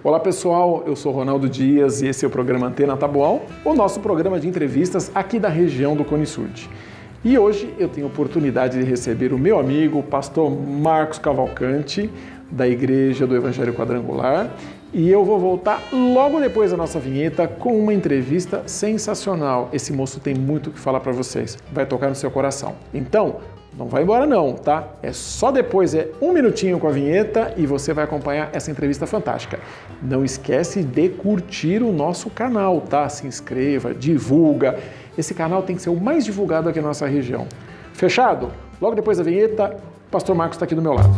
Olá pessoal, eu sou Ronaldo Dias e esse é o programa Antena Taboão, o nosso programa de entrevistas aqui da região do Cone Sul. E hoje eu tenho a oportunidade de receber o meu amigo, o pastor Marcos Cavalcante, da Igreja do Evangelho Quadrangular, e eu vou voltar logo depois da nossa vinheta com uma entrevista sensacional. Esse moço tem muito o que falar para vocês, vai tocar no seu coração. Então, não vai embora não, tá? É só depois, um minutinho com a vinheta e você vai acompanhar essa entrevista fantástica. Não esquece de curtir o nosso canal, tá? Se inscreva, divulga. Esse canal tem que ser o mais divulgado aqui na nossa região. Fechado? Logo depois da vinheta, o pastor Marcos está aqui do meu lado.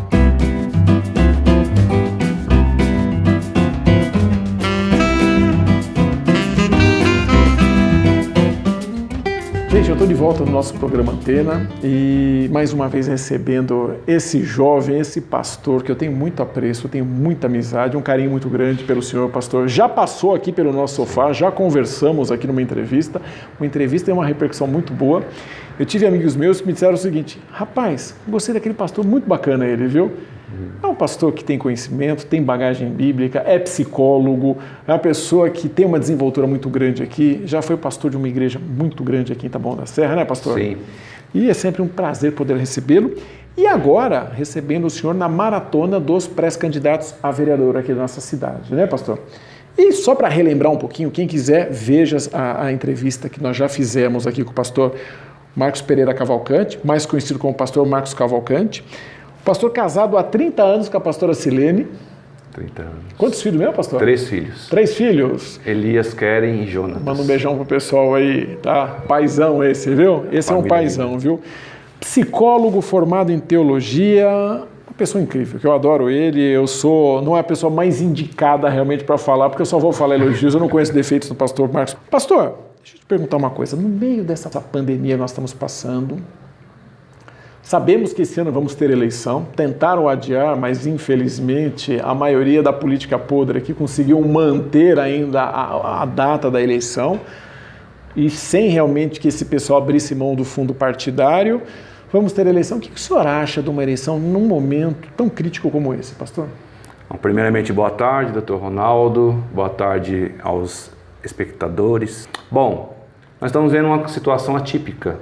Gente, eu estou de volta no nosso programa Antena e mais uma vez recebendo esse jovem, esse pastor que eu tenho muito apreço, tenho muita amizade, um carinho muito grande pelo senhor pastor. Já passou aqui pelo nosso sofá, já conversamos aqui numa entrevista. Uma entrevista tem uma repercussão muito boa. Eu tive amigos meus que me disseram o seguinte: rapaz, gostei daquele pastor, muito bacana ele, viu? É um pastor que tem conhecimento, tem bagagem bíblica, é psicólogo, é uma pessoa que tem uma desenvoltura muito grande aqui, já foi pastor de uma igreja muito grande aqui em Taboão da Serra, né, pastor? Sim. E é sempre um prazer poder recebê-lo. E agora, recebendo o senhor na maratona dos pré-candidatos a vereador aqui da nossa cidade, né, pastor? E só para relembrar um pouquinho, quem quiser, veja a entrevista que nós já fizemos aqui com o pastor Marcos Pereira Cavalcante, mais conhecido como pastor Marcos Cavalcante. Pastor casado há 30 anos com a pastora Silene. 30 anos. Quantos filhos mesmo, pastor? 3 filhos. 3 filhos? Elias, Keren e Jonas. Manda um beijão pro pessoal aí, tá? Paizão esse, viu? Esse família, é um paizão, viu? Psicólogo formado em teologia, uma pessoa incrível, que eu adoro ele. Não é a pessoa mais indicada realmente para falar, porque eu só vou falar elogios, eu não conheço defeitos do pastor Marcos. Pastor, deixa eu te perguntar uma coisa. No meio dessa pandemia que nós estamos passando, sabemos que esse ano vamos ter eleição, tentaram adiar, mas infelizmente a maioria da política podre aqui conseguiu manter ainda a data da eleição e sem realmente que esse pessoal abrisse mão do fundo partidário. Vamos ter eleição. O que o senhor acha de uma eleição num momento tão crítico como esse, pastor? Bom, primeiramente, boa tarde, doutor Ronaldo, boa tarde aos espectadores. Bom, nós estamos vendo uma situação atípica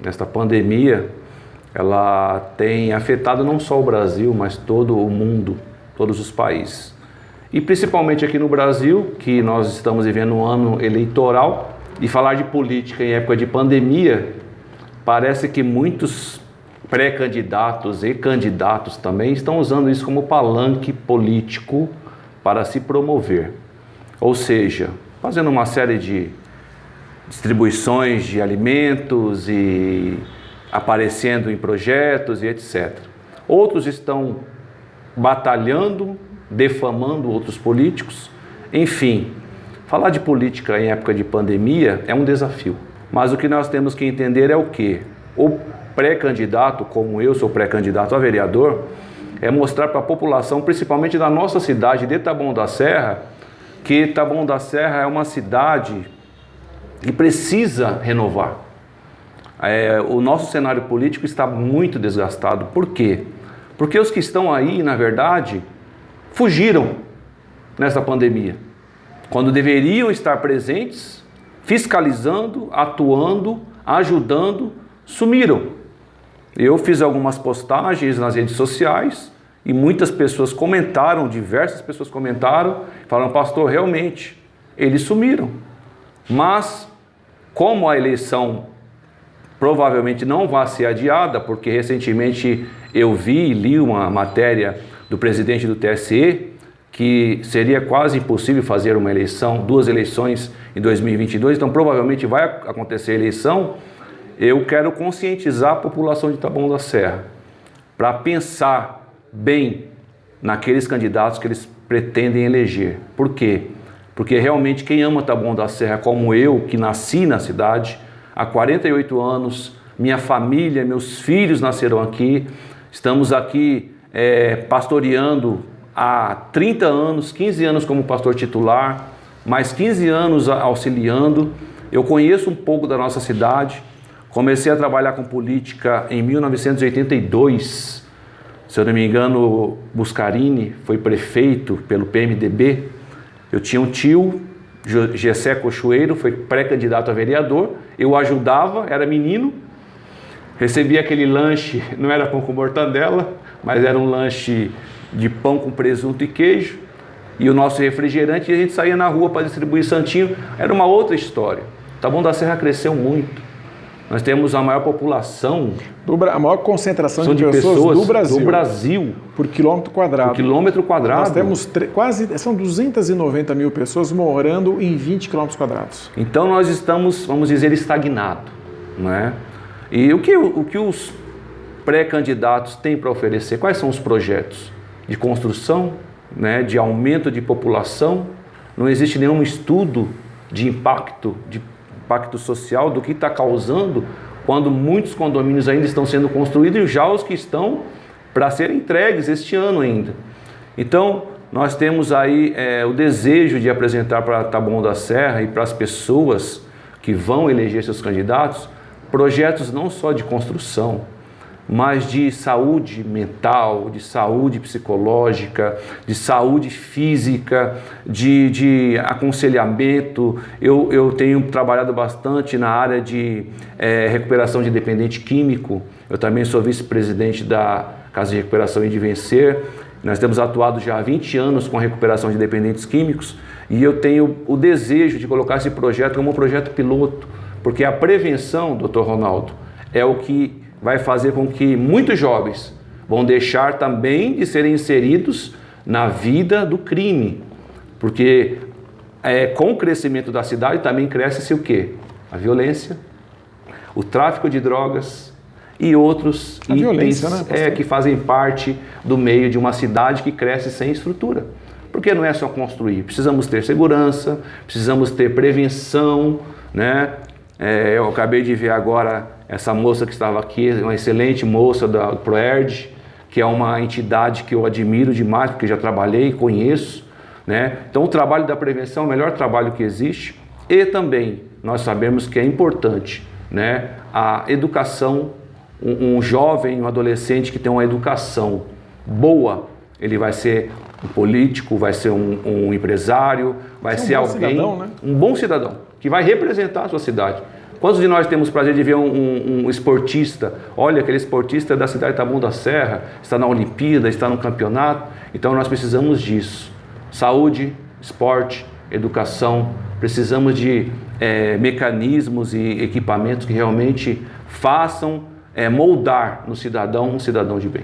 nesta pandemia. Ela tem afetado não só o Brasil, mas todo o mundo, todos os países. E principalmente aqui no Brasil, que nós estamos vivendo um ano eleitoral, e falar de política em época de pandemia, parece que muitos pré-candidatos e candidatos também estão usando isso como palanque político para se promover. Ou seja, fazendo uma série de distribuições de alimentos e aparecendo em projetos e etc. Outros estão batalhando, defamando outros políticos. Enfim, falar de política em época de pandemia é um desafio. Mas o que nós temos que entender é o quê? O pré-candidato, como eu sou pré-candidato a vereador, é mostrar para a população, principalmente da nossa cidade de Taboão da Serra, que Taboão da Serra é uma cidade que precisa renovar. O nosso cenário político está muito desgastado. Por quê? Porque os que estão aí, na verdade, fugiram nessa pandemia. Quando deveriam estar presentes, fiscalizando, atuando, ajudando, sumiram. Eu fiz algumas postagens nas redes sociais e muitas pessoas comentaram, diversas pessoas comentaram, falaram: pastor, realmente, eles sumiram. Mas, como a eleição provavelmente não vai ser adiada, porque recentemente eu vi e li uma matéria do presidente do TSE que seria quase impossível fazer uma eleição, 2 eleições em 2022, então provavelmente vai acontecer a eleição. Eu quero conscientizar a população de Taboão da Serra para pensar bem naqueles candidatos que eles pretendem eleger. Por quê? Porque realmente quem ama Taboão da Serra, como eu, que nasci na cidade, há 48 anos, minha família, meus filhos nasceram aqui, estamos aqui pastoreando há 30 anos, 15 anos como pastor titular, mais 15 anos auxiliando. Eu conheço um pouco da nossa cidade, comecei a trabalhar com política em 1982, Se eu não me engano, Buscarini foi prefeito pelo PMDB. Eu tinha um tio, Gessé Cochoeiro, foi pré-candidato a vereador. Eu ajudava, era menino. Recebia aquele lanche, não era pão com mortandela, mas era um lanche de pão com presunto e queijo. E o nosso refrigerante, e a gente saía na rua para distribuir santinho. Era uma outra história. Taboão da Serra cresceu muito. Nós temos a maior população, a maior concentração de pessoas do Brasil por quilômetro quadrado. Nós temos são 290 mil pessoas morando em 20 quilômetros quadrados. Então nós estamos, vamos dizer, estagnados, não é? E o que os pré-candidatos têm para oferecer? Quais são os projetos de construção, né, de aumento de população? Não existe nenhum estudo de impacto social do que está causando quando muitos condomínios ainda estão sendo construídos e já os que estão para serem entregues este ano ainda. Então, nós temos aí o desejo de apresentar para Taboão da Serra e para as pessoas que vão eleger seus candidatos projetos não só de construção, mas de saúde mental, de saúde psicológica, de saúde física, de aconselhamento. Eu tenho trabalhado bastante na área de recuperação de dependente químico. Eu também sou vice-presidente da Casa de Recuperação e de Vencer. Nós temos atuado já há 20 anos com a recuperação de dependentes químicos e eu tenho o desejo de colocar esse projeto como um projeto piloto, porque a prevenção, Dr. Ronaldo, é o que vai fazer com que muitos jovens vão deixar também de serem inseridos na vida do crime. Porque com o crescimento da cidade também cresce-se o quê? A violência, o tráfico de drogas e outros itens, né, que fazem parte do meio de uma cidade que cresce sem estrutura. Porque não é só construir, precisamos ter segurança, precisamos ter prevenção, né? Eu acabei de ver agora essa moça que estava aqui, uma excelente moça da Proerd, que é uma entidade que eu admiro demais, porque já trabalhei e conheço, né? Então o trabalho da prevenção é o melhor trabalho que existe e também nós sabemos que é importante, né, a educação. Um jovem, um adolescente que tem uma educação boa, ele vai ser um político, vai ser um empresário, vai ser alguém, cidadão, né? Um bom cidadão, que vai representar a sua cidade. Quantos de nós temos o prazer de ver um esportista? Olha, aquele esportista é da cidade de Taboão da Serra, está na Olimpíada, está no campeonato. Então nós precisamos disso. Saúde, esporte, educação. Precisamos de mecanismos e equipamentos que realmente façam moldar no cidadão um cidadão de bem.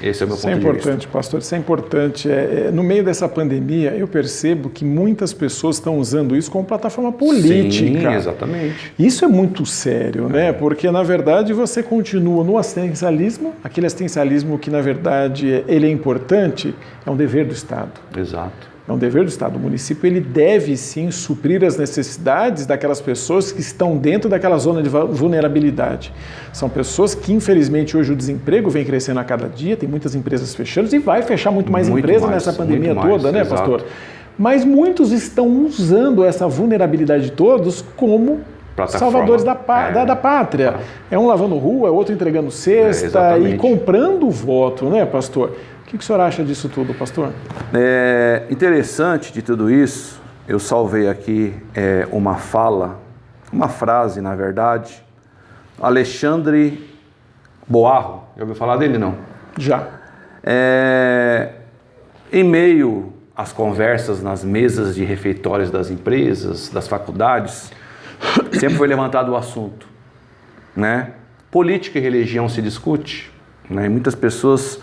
Esse é o meu ponto de vista. Isso é importante, pastor, isso é importante. No meio dessa pandemia, eu percebo que muitas pessoas estão usando isso como plataforma política. Sim, exatamente. Isso é muito sério, né? Porque, na verdade, você continua no assistencialismo, aquele assistencialismo que, na verdade, ele é importante, é um dever do Estado. Exato. É um dever do Estado. O município ele deve, sim, suprir as necessidades daquelas pessoas que estão dentro daquela zona de vulnerabilidade. São pessoas que, infelizmente, hoje o desemprego vem crescendo a cada dia, tem muitas empresas fechando e vai fechar muito mais empresas nessa pandemia toda, né, pastor? Exato. Mas muitos estão usando essa vulnerabilidade de todos como salvadores da pátria. É um lavando rua, é outro entregando cesta e comprando o voto, né, pastor? O que o senhor acha disso tudo, pastor? É interessante de tudo isso, eu salvei aqui uma frase, na verdade, Alexandre Boarro, já ouviu falar dele, não? Já. Em meio às conversas nas mesas de refeitórios das empresas, das faculdades, sempre foi levantado o assunto, né? Política e religião se discute, né? E muitas pessoas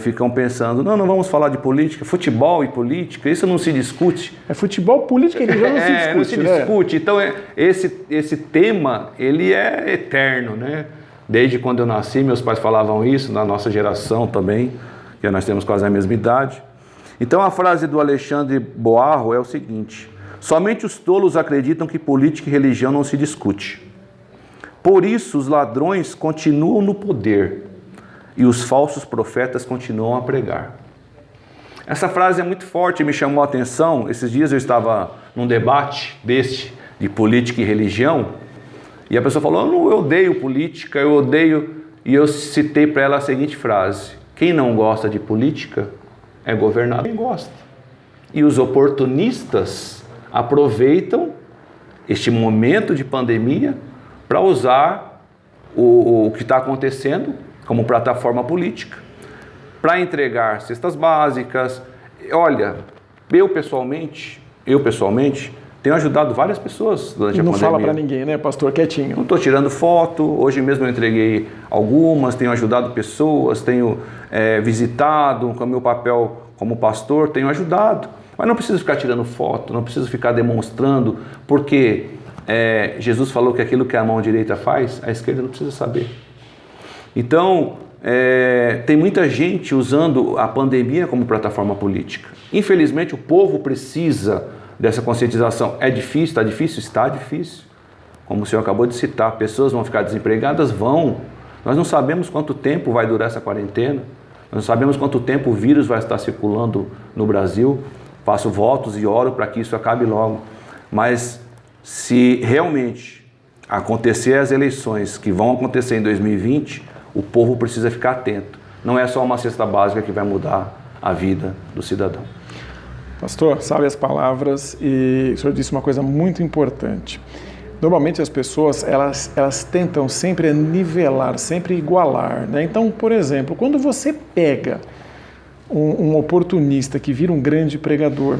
ficam pensando, não vamos falar de política, futebol e política, isso não se discute. Futebol, política e religião não se discute, não se discute. Então, esse tema, ele é eterno, né? Desde quando eu nasci, meus pais falavam isso, na nossa geração também, que nós temos quase a mesma idade. Então, a frase do Alexandre Boarro é o seguinte: somente os tolos acreditam que política e religião não se discute. Por isso, os ladrões continuam no poder e os falsos profetas continuam a pregar. Essa frase é muito forte, me chamou a atenção. Esses dias eu estava num debate de política e religião, e a pessoa falou, eu odeio política, eu odeio... e eu citei para ela a seguinte frase: quem não gosta de política é governado quem gosta. E os oportunistas aproveitam este momento de pandemia para usar o que está acontecendo como plataforma política, para entregar cestas básicas. Olha, eu pessoalmente tenho ajudado várias pessoas durante a pandemia. Não fala para ninguém, né, pastor? Quietinho. Não estou tirando foto, hoje mesmo eu entreguei algumas, tenho ajudado pessoas, tenho visitado com o meu papel como pastor, tenho ajudado. Mas não preciso ficar tirando foto, não preciso ficar demonstrando, porque Jesus falou que aquilo que a mão direita faz, a esquerda não precisa saber. Então, tem muita gente usando a pandemia como plataforma política. Infelizmente, o povo precisa dessa conscientização. É difícil? Está difícil? Está difícil. Como o senhor acabou de citar, pessoas vão ficar desempregadas? Vão. Nós não sabemos quanto tempo vai durar essa quarentena. Nós não sabemos quanto tempo o vírus vai estar circulando no Brasil. Faço votos e oro para que isso acabe logo. Mas se realmente acontecer as eleições que vão acontecer em 2020, o povo precisa ficar atento. Não é só uma cesta básica que vai mudar a vida do cidadão. Pastor, sabe as palavras, e o senhor disse uma coisa muito importante. Normalmente as pessoas, elas tentam sempre nivelar, sempre igualar, né? Então, por exemplo, quando você pega um oportunista que vira um grande pregador,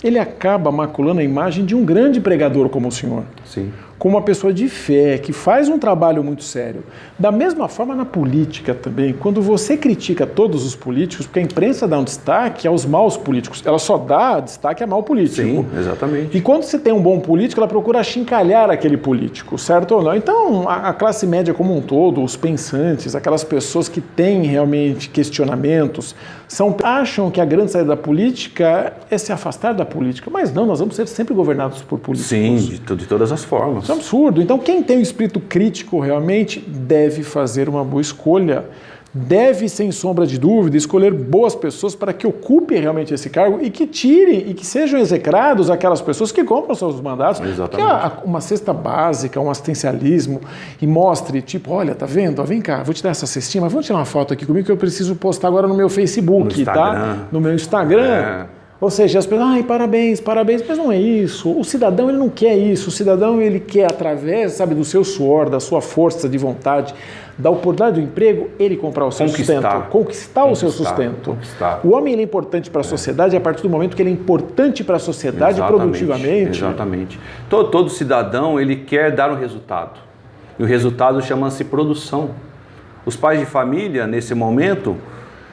ele acaba maculando a imagem de um grande pregador como o senhor. Sim. Como uma pessoa de fé, que faz um trabalho muito sério. Da mesma forma na política também, quando você critica todos os políticos, porque a imprensa dá um destaque aos maus políticos, ela só dá destaque a mau político. Sim, exatamente. E quando você tem um bom político, ela procura achincalhar aquele político, certo ou não? Então, a classe média como um todo, os pensantes, aquelas pessoas que têm realmente questionamentos, acham que a grande saída da política é se afastar da política. Mas não, nós vamos ser sempre governados por políticos. Sim, de todas as formas. Isso é um absurdo. Então, quem tem um espírito crítico realmente deve fazer uma boa escolha. Deve, sem sombra de dúvida, escolher boas pessoas para que ocupem realmente esse cargo e que tirem e que sejam execrados aquelas pessoas que compram seus mandatos. Exatamente. Que uma cesta básica, um assistencialismo, e mostre, tipo, olha, tá vendo? Vem cá, vou te dar essa cestinha, mas vamos tirar uma foto aqui comigo que eu preciso postar agora no meu Facebook, tá? No meu Instagram. Ou seja, as pessoas, ai, parabéns, mas não é isso. O cidadão, ele não quer isso. O cidadão, ele quer, através, sabe, do seu suor, da sua força de vontade, da oportunidade do emprego, ele comprar o seu sustento. Conquistar o seu sustento. O homem, ele é importante para a sociedade a partir do momento que ele é importante para a sociedade produtivamente. Exatamente. Todo cidadão, ele quer dar um resultado. E o resultado chama-se produção. Os pais de família, nesse momento,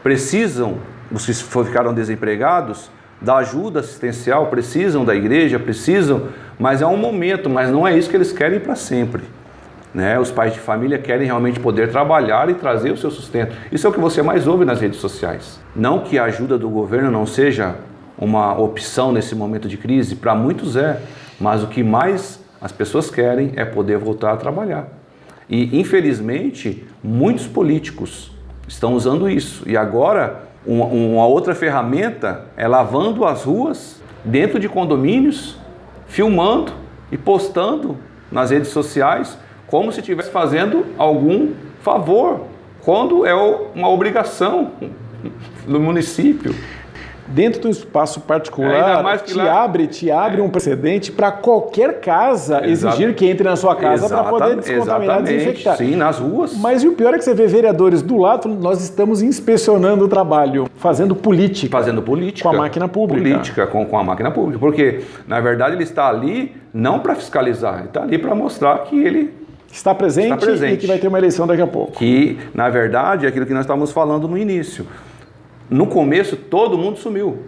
precisam, os que ficaram desempregados, da ajuda assistencial, precisam da igreja, mas é um momento, mas não é isso que eles querem para sempre. Né? Os pais de família querem realmente poder trabalhar e trazer o seu sustento. Isso é o que você mais ouve nas redes sociais. Não que a ajuda do governo não seja uma opção nesse momento de crise, para muitos mas o que mais as pessoas querem é poder voltar a trabalhar. E, infelizmente, muitos políticos estão usando isso. E agora, uma outra ferramenta é lavando as ruas dentro de condomínios, filmando e postando nas redes sociais como se estivesse fazendo algum favor, quando é uma obrigação do município. Dentro do espaço particular, te abre um precedente para qualquer casa exigir que entre na sua casa para poder descontaminar e desinfectar. Sim, nas ruas. Mas e o pior é que você vê vereadores do lado falando, nós estamos inspecionando o trabalho, fazendo política. Com a máquina pública. Com a máquina pública. Porque, na verdade, ele está ali não para fiscalizar, ele está ali para mostrar que ele está presente e que vai ter uma eleição daqui a pouco. Que, na verdade, é aquilo que nós estávamos falando no início. No começo, todo mundo sumiu.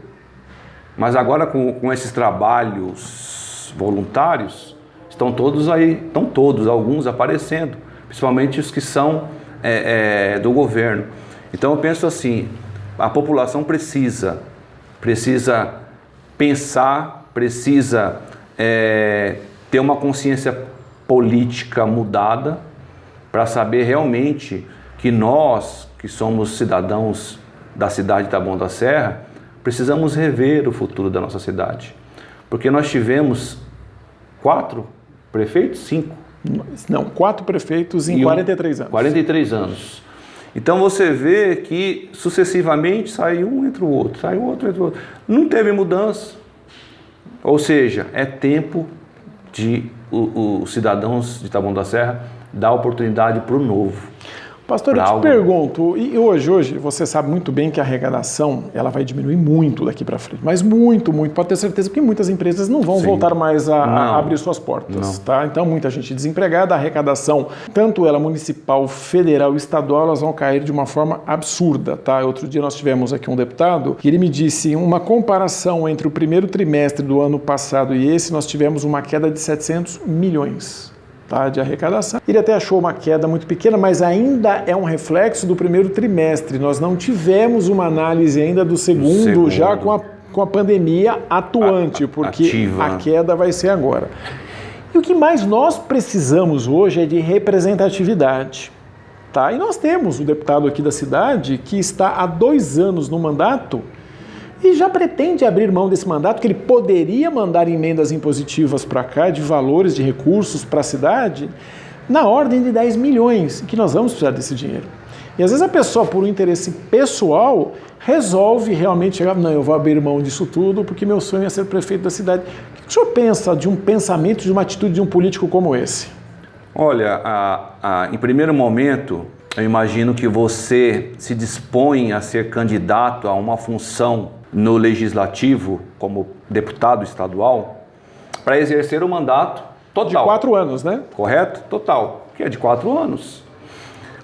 Mas agora, com esses trabalhos voluntários, estão todos aí, alguns aparecendo, principalmente os que são do governo. Então, eu penso assim, a população precisa pensar, precisa ter uma consciência política mudada para saber realmente que nós, que somos cidadãos da cidade de Taboão da Serra, precisamos rever o futuro da nossa cidade. Porque nós tivemos 4 prefeitos, 5 Não, 4 prefeitos em 43 anos. 43 anos. Então você vê que sucessivamente sai um entre o outro, sai outro entre o outro. Não teve mudança. Ou seja, é tempo de os cidadãos de Taboão da Serra dar oportunidade para o novo. Pastor, eu te pergunto, e hoje você sabe muito bem que a arrecadação ela vai diminuir muito daqui para frente, mas muito, pode ter certeza que muitas empresas não vão voltar mais a abrir suas portas, tá? Então muita gente desempregada, a arrecadação, tanto ela municipal, federal, estadual, elas vão cair de uma forma absurda, tá? Outro dia nós tivemos aqui um deputado que ele me disse, uma comparação entre o primeiro trimestre do ano passado e esse, nós tivemos uma queda de 700 milhões. Tá, de arrecadação. Ele até achou uma queda muito pequena, mas ainda é um reflexo do primeiro trimestre. Nós não tivemos uma análise ainda do segundo. Já com a pandemia atuante, porque ativa. A queda vai ser agora. E o que mais nós precisamos hoje é de representatividade. Tá? E nós temos um deputado aqui da cidade que está há 2 anos no mandato e já pretende abrir mão desse mandato, que ele poderia mandar emendas impositivas para cá, de valores, de recursos para a cidade, na ordem de 10 milhões, que nós vamos precisar desse dinheiro. E às vezes a pessoa, por um interesse pessoal, resolve realmente chegar, não, eu vou abrir mão disso tudo, porque meu sonho é ser prefeito da cidade. O que o senhor pensa de um pensamento, de uma atitude de um político como esse? Olha, em primeiro momento, eu imagino que você se dispõe a ser candidato a uma função no legislativo, como deputado estadual, para exercer o mandato total. De 4 anos, né? Correto? Total, que é de 4 anos.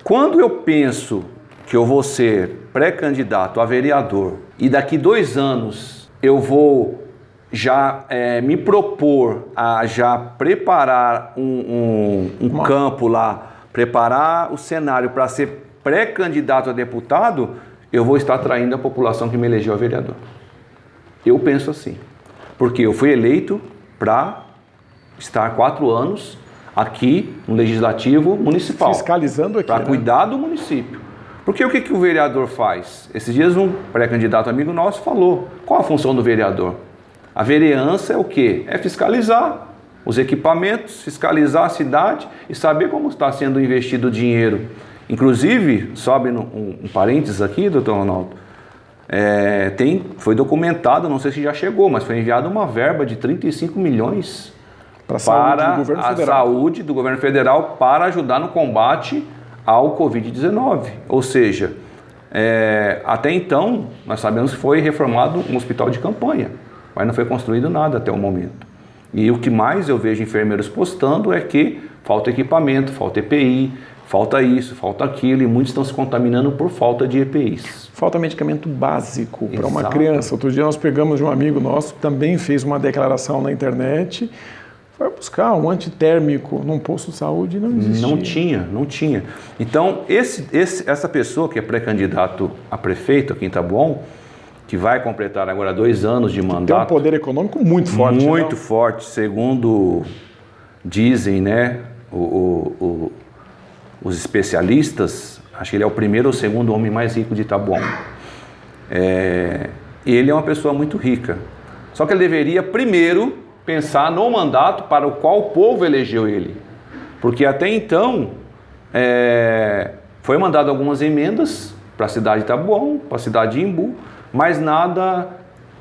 Quando eu penso que eu vou ser pré-candidato a vereador e daqui 2 anos eu vou já me propor a já preparar um campo lá, preparar o cenário para ser pré-candidato a deputado, eu vou estar traindo a população que me elegeu a vereador. Eu penso assim, porque eu fui eleito para estar 4 anos aqui no Legislativo Municipal. Fiscalizando aqui, para cuidar do município. Porque o que o vereador faz? Esses dias um pré-candidato amigo nosso falou, qual a função do vereador? A vereança é o quê? É fiscalizar os equipamentos, fiscalizar a cidade e saber como está sendo investido o dinheiro. Inclusive, sobe um parênteses aqui, doutor Ronaldo, foi documentado, não sei se já chegou, mas foi enviada uma verba de 35 milhões para a saúde do governo federal para ajudar no combate ao Covid-19. Ou seja, até então, nós sabemos que foi reformado um hospital de campanha, mas não foi construído nada até o momento. E o que mais eu vejo enfermeiros postando é que falta equipamento, falta EPI, falta isso, falta aquilo, e muitos estão se contaminando por falta de EPIs. Falta medicamento básico para uma criança. Outro dia nós pegamos de um amigo nosso que também fez uma declaração na internet, foi buscar um antitérmico num posto de saúde e não existia. Não tinha. Então, essa pessoa que é pré-candidato a prefeito aqui em Taboão, que vai completar agora 2 anos de mandato. Tem um poder econômico muito forte. Muito forte, segundo dizem, né, os especialistas, acho que ele é o primeiro ou segundo homem mais rico de Taboão. Ele é uma pessoa muito rica. Só que ele deveria primeiro pensar no mandato para o qual o povo elegeu ele. Porque até então, foi mandado algumas emendas para a cidade de Taboão, para a cidade de Imbu, mas nada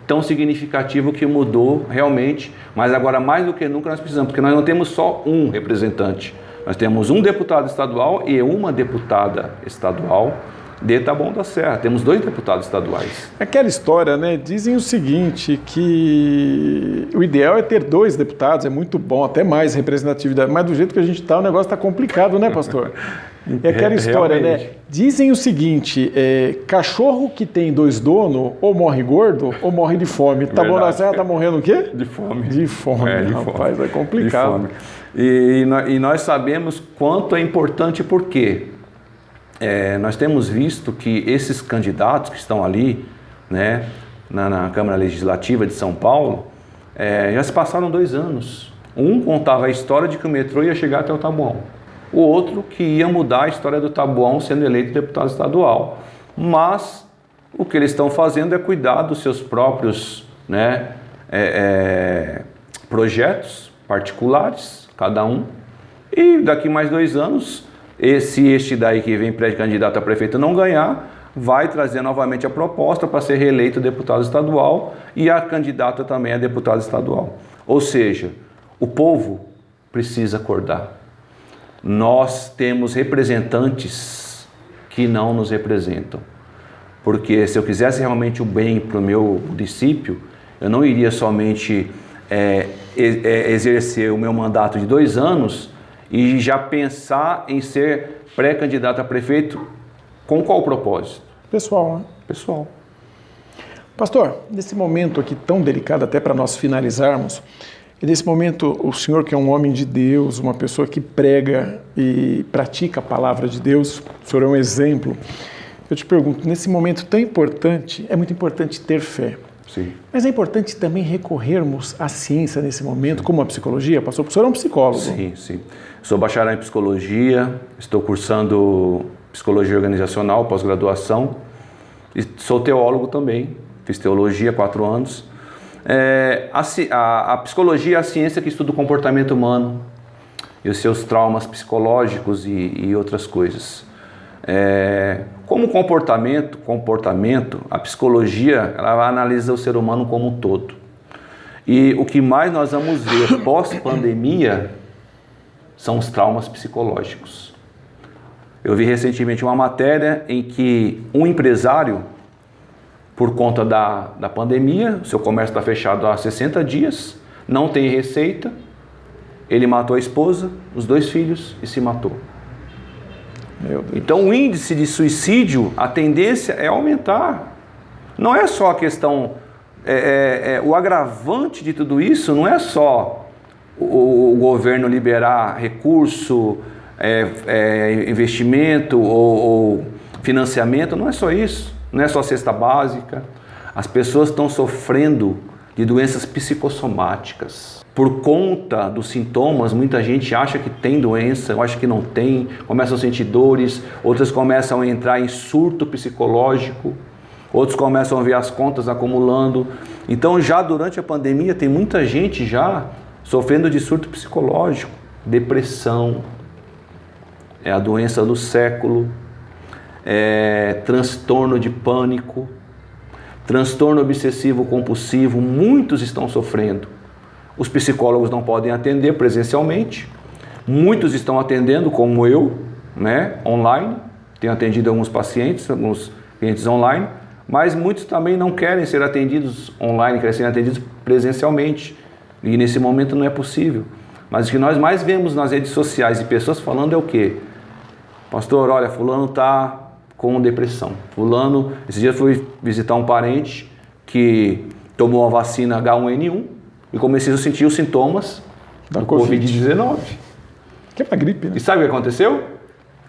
tão significativo que mudou realmente. Mas agora, mais do que nunca, nós precisamos, porque nós não temos só um representante. Nós temos um deputado estadual e uma deputada estadual de Taboão da Serra. Temos 2 deputados estaduais. Aquela história, né? Dizem o seguinte, que o ideal é ter 2 deputados, é muito bom, até mais representatividade, mas do jeito que a gente está, o negócio está complicado, né, pastor? É aquela história, realmente, né? Dizem o seguinte, cachorro que tem 2 donos, ou morre gordo, ou morre de fome. Taboão da Serra está morrendo o quê? De fome. De fome, rapaz, é complicado. E nós sabemos quanto é importante, porque nós temos visto que esses candidatos que estão ali, né, na Câmara Legislativa de São Paulo, já se passaram 2 anos. Um contava a história de que o metrô ia chegar até o Taboão. O outro que ia mudar a história do Taboão sendo eleito deputado estadual. Mas o que eles estão fazendo é cuidar dos seus próprios, projetos particulares, cada um, E daqui mais 2 anos, se este daí que vem pré-candidato a prefeito não ganhar, vai trazer novamente a proposta para ser reeleito deputado estadual e a candidata também a deputado estadual. Ou seja, o povo precisa acordar. Nós temos representantes que não nos representam. Porque se eu quisesse realmente o bem para o meu município, eu não iria somente exercer o meu mandato de 2 anos e já pensar em ser pré-candidato a prefeito com qual propósito? Pessoal, né? Pessoal. Pastor, nesse momento aqui tão delicado, até para nós finalizarmos, e nesse momento o senhor que é um homem de Deus, uma pessoa que prega e pratica a palavra de Deus, o senhor é um exemplo. Eu te pergunto, nesse momento tão importante, é muito importante ter fé. Sim. Mas é importante também recorrermos à ciência nesse momento, como a psicologia. Pastor, o senhor é um psicólogo. Sim, sim. Sou bacharel em psicologia, estou cursando psicologia organizacional, pós-graduação, e sou teólogo também, fiz teologia há 4 anos. A psicologia é a ciência que estuda o comportamento humano e os seus traumas psicológicos e outras coisas. Como comportamento, a psicologia ela analisa o ser humano como um todo. E o que mais nós vamos ver pós-pandemia são os traumas psicológicos. Eu vi recentemente uma matéria em que um empresário, por conta da pandemia, o seu comércio está fechado há 60 dias, não tem receita, ele matou a esposa, os 2 filhos e se matou. Meu Deus. Então o índice de suicídio, a tendência é aumentar. Não é só a questão, o agravante de tudo isso não é só o governo liberar recurso, investimento ou financiamento, não é só isso, não é só cesta básica. As pessoas estão sofrendo de doenças psicossomáticas. Por conta dos sintomas, muita gente acha que tem doença, acha que não tem, começam a sentir dores, outras começam a entrar em surto psicológico, outros começam a ver as contas acumulando. Então já durante a pandemia tem muita gente já sofrendo de surto psicológico, depressão, é a doença do século, transtorno de pânico, transtorno obsessivo compulsivo, muitos estão sofrendo. Os psicólogos não podem atender presencialmente, muitos estão atendendo como eu, né, online, tenho atendido alguns pacientes, alguns clientes online, mas muitos também não querem ser atendidos online, querem ser atendidos presencialmente, e nesse momento não é possível. Mas o que nós mais vemos nas redes sociais e pessoas falando é o quê? Pastor, olha, fulano está com depressão. Fulano, esse dia eu fui visitar um parente que tomou a vacina H1N1 e comecei a sentir os sintomas da Covid-19. Que é uma gripe, né? E sabe o que aconteceu?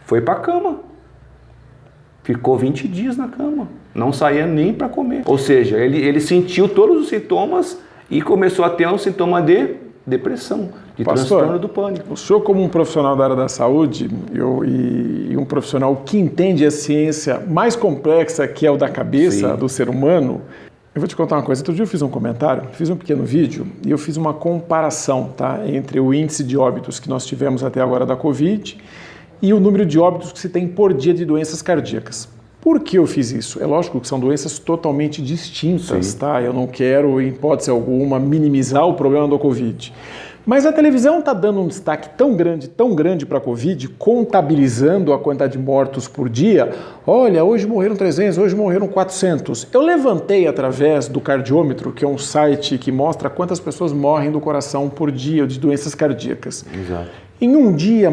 Foi para a cama. Ficou 20 dias na cama. Não saía nem para comer. Ou seja, ele sentiu todos os sintomas e começou a ter um sintoma de depressão, de transtorno do pânico. O senhor, como um profissional da área da saúde e um profissional que entende a ciência mais complexa que é o da cabeça Sim. do ser humano, eu vou te contar uma coisa. Outro dia eu fiz um comentário, fiz um pequeno vídeo e eu fiz uma comparação, tá, entre o índice de óbitos que nós tivemos até agora da Covid e o número de óbitos que se tem por dia de doenças cardíacas. Por que eu fiz isso? É lógico que são doenças totalmente distintas, Sim. tá? Eu não quero, em hipótese alguma, minimizar o problema do Covid. Mas a televisão está dando um destaque tão grande para a Covid, contabilizando a quantidade de mortos por dia. Olha, hoje morreram 300, hoje morreram 400. Eu levantei através do cardiômetro, que é um site que mostra quantas pessoas morrem do coração por dia de doenças cardíacas. Exato. Em um dia,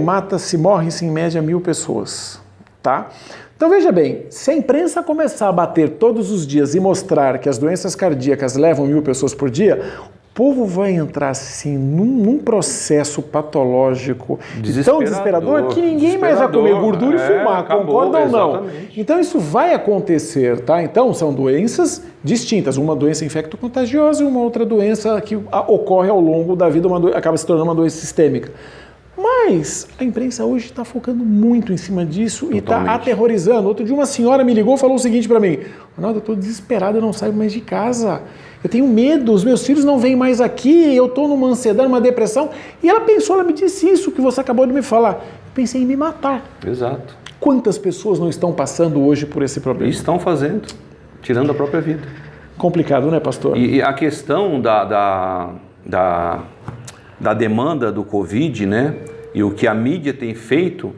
morrem-se em média 1.000 pessoas, tá? Então veja bem, se a imprensa começar a bater todos os dias e mostrar que as doenças cardíacas levam 1.000 pessoas por dia, o povo vai entrar assim num processo patológico tão desesperador que ninguém mais vai comer gordura e fumar, concorda ou não? Exatamente. Então isso vai acontecer, tá? Então são doenças distintas, uma doença infecto-contagiosa e uma outra doença que ocorre ao longo da vida, acaba se tornando uma doença sistêmica. Mas a imprensa hoje está focando muito em cima disso e está aterrorizando. Outro dia uma senhora me ligou e falou o seguinte para mim: Ronaldo, eu estou desesperado, eu não saio mais de casa. eu tenho medo, os meus filhos não vêm mais aqui, eu estou numa ansiedade, numa depressão. E ela pensou, ela me disse isso que você acabou de me falar. Eu pensei em me matar. Exato. Quantas pessoas não estão passando hoje por esse problema? Estão fazendo, tirando a própria vida. Complicado, né, pastor? E a questão da demanda do Covid, né? E o que a mídia tem feito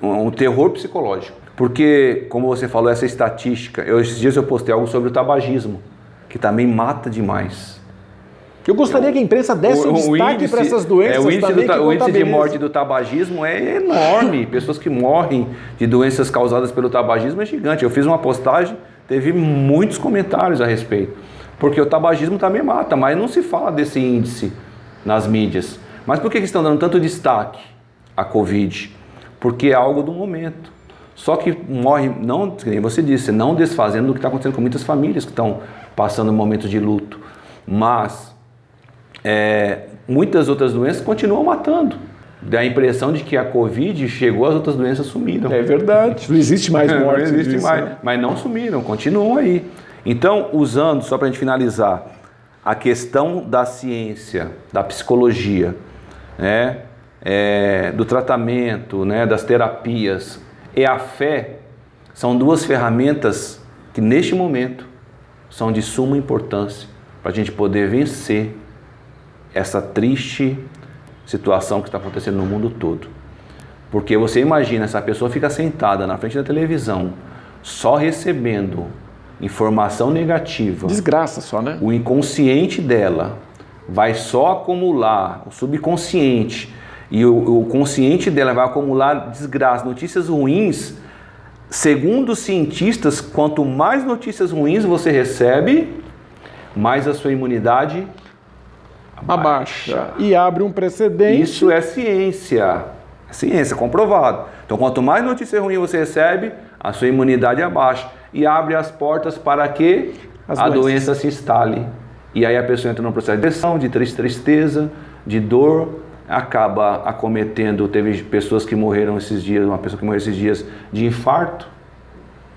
um terror psicológico. Porque, como você falou, essa estatística, esses dias eu postei algo sobre o tabagismo, que também mata demais. Eu gostaria que a imprensa desse um destaque para essas doenças também. O índice de morte do tabagismo é enorme. Pessoas que morrem de doenças causadas pelo tabagismo é gigante. Eu fiz uma postagem, teve muitos comentários a respeito. Porque o tabagismo também mata, mas não se fala desse índice nas mídias. Mas por que estão dando tanto destaque à Covid? Porque é algo do momento. Só que morre, não, como você disse, não desfazendo do que está acontecendo com muitas famílias que estão passando momentos de luto. Mas muitas outras doenças continuam matando. Dá a impressão de que a Covid chegou, as outras doenças sumiram. É verdade, não existe mais morte. Não existe mais, né? Mas não sumiram, continuam aí. Então, usando, só para a gente finalizar, a questão da ciência, da psicologia, né, do tratamento, né, das terapias e a fé, são duas ferramentas que neste momento são de suma importância para a gente poder vencer essa triste situação que está acontecendo no mundo todo. Porque você imagina, essa pessoa fica sentada na frente da televisão, só recebendo informação negativa. Desgraça só, né? O inconsciente dela vai só acumular, o subconsciente, e o consciente dela vai acumular desgraça, notícias ruins. Segundo os cientistas, quanto mais notícias ruins você recebe, mais a sua imunidade abaixa. E abre um precedente. Isso é ciência. É ciência, comprovado. Então, quanto mais notícia ruim você recebe, a sua imunidade abaixa. E abre as portas para que a doença se instale. E aí a pessoa entra num processo de depressão, de tristeza, de dor, acaba acometendo. Teve pessoas que morreram esses dias, uma pessoa que morreu esses dias de infarto,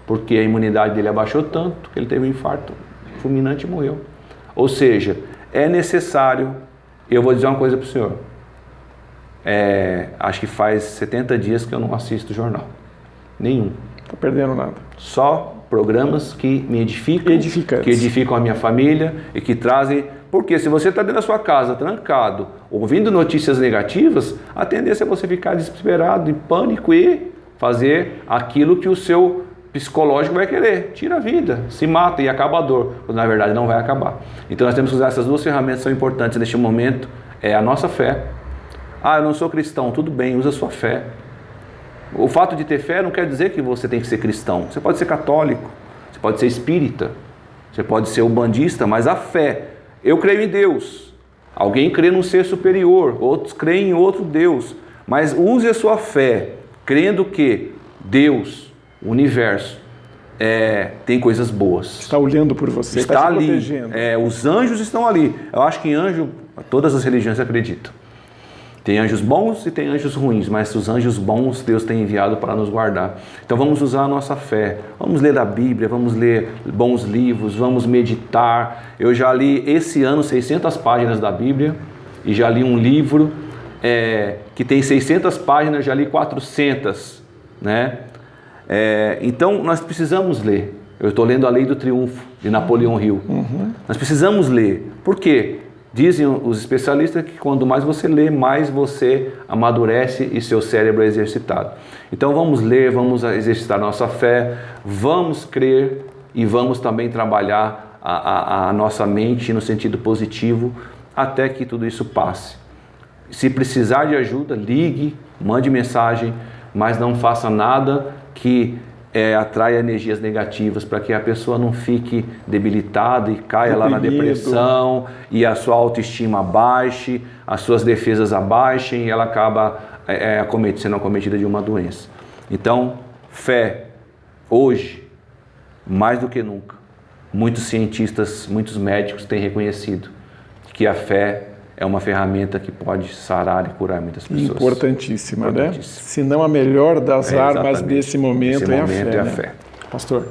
porque a imunidade dele abaixou tanto que ele teve um infarto fulminante e morreu. Ou seja, é necessário, eu vou dizer uma coisa para o senhor, acho que faz 70 dias que eu não assisto jornal, nenhum. Estou perdendo nada. Só programas que me edificam, que edificam a minha família e que trazem... Porque se você está dentro da sua casa, trancado, ouvindo notícias negativas, a tendência é você ficar desesperado, em pânico e fazer aquilo que o seu psicológico vai querer. Tira a vida, se mata e acaba a dor, quando na verdade não vai acabar. Então nós temos que usar essas duas ferramentas que são importantes neste momento. É a nossa fé. Eu não sou cristão, tudo bem, usa a sua fé. O fato de ter fé não quer dizer que você tem que ser cristão. Você pode ser católico, você pode ser espírita, você pode ser umbandista, mas a fé, eu creio em Deus. Alguém crê num ser superior, outros creem em outro Deus. Mas use a sua fé, crendo que Deus, o universo, tem coisas boas. Está olhando por você, está ali, protegendo. Os anjos estão ali. Eu acho que em anjo, todas as religiões acreditam. Tem anjos bons e tem anjos ruins, mas os anjos bons Deus tem enviado para nos guardar. Então vamos usar a nossa fé, vamos ler a Bíblia, vamos ler bons livros, vamos meditar. Eu já li esse ano 600 páginas da Bíblia e já li um livro que tem 600 páginas, já li 400, né? Então nós precisamos ler. Eu estou lendo A Lei do Triunfo, de Napoleão Hill. Nós precisamos ler. Por quê? Dizem os especialistas que quanto mais você lê, mais você amadurece e seu cérebro é exercitado. Então vamos ler, vamos exercitar nossa fé, vamos crer e vamos também trabalhar a nossa mente no sentido positivo até que tudo isso passe. Se precisar de ajuda, ligue, mande mensagem, mas não faça nada que atrai energias negativas para que a pessoa não fique debilitada e caia lá na depressão e a sua autoestima abaixe, as suas defesas abaixem e ela acaba sendo acometida de uma doença. Então, fé, hoje, mais do que nunca, muitos cientistas, muitos médicos têm reconhecido que a fé é uma ferramenta que pode sarar e curar muitas pessoas. Importantíssima, né? Se não a melhor das armas desse momento é a fé. Pastor,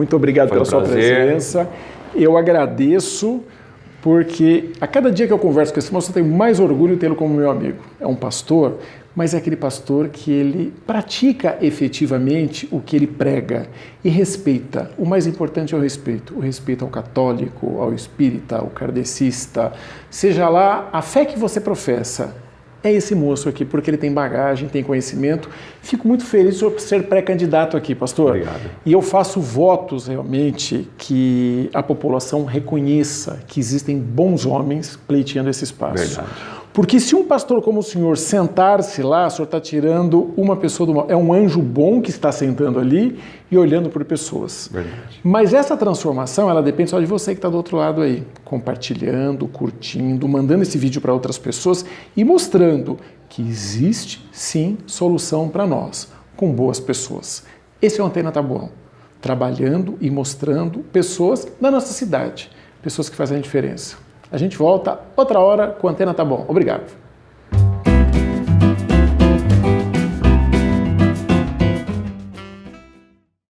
Muito obrigado Foi pela um sua prazer. presença. Eu agradeço porque a cada dia que eu converso com esse moço eu tenho mais orgulho de tê-lo como meu amigo. É um pastor, mas é aquele pastor que ele pratica efetivamente o que ele prega e respeita. O mais importante é o respeito ao católico, ao espírita, ao kardecista, seja lá a fé que você professa. É esse moço aqui, porque ele tem bagagem, tem conhecimento. Fico muito feliz de ser pré-candidato aqui, pastor. Obrigado. E eu faço votos realmente que a população reconheça que existem bons homens pleiteando esse espaço. Verdade. Porque se um pastor como o senhor sentar-se lá, o senhor está tirando uma pessoa do mal. É um anjo bom que está sentando ali e olhando por pessoas. Verdade. Mas essa transformação, ela depende só de você que está do outro lado aí, compartilhando, curtindo, mandando esse vídeo para outras pessoas e mostrando que existe, sim, solução para nós, com boas pessoas. Esse é o Antena Taboão, trabalhando e mostrando pessoas da nossa cidade, pessoas que fazem a diferença. A gente volta outra hora com a Antena Taboão. Obrigado.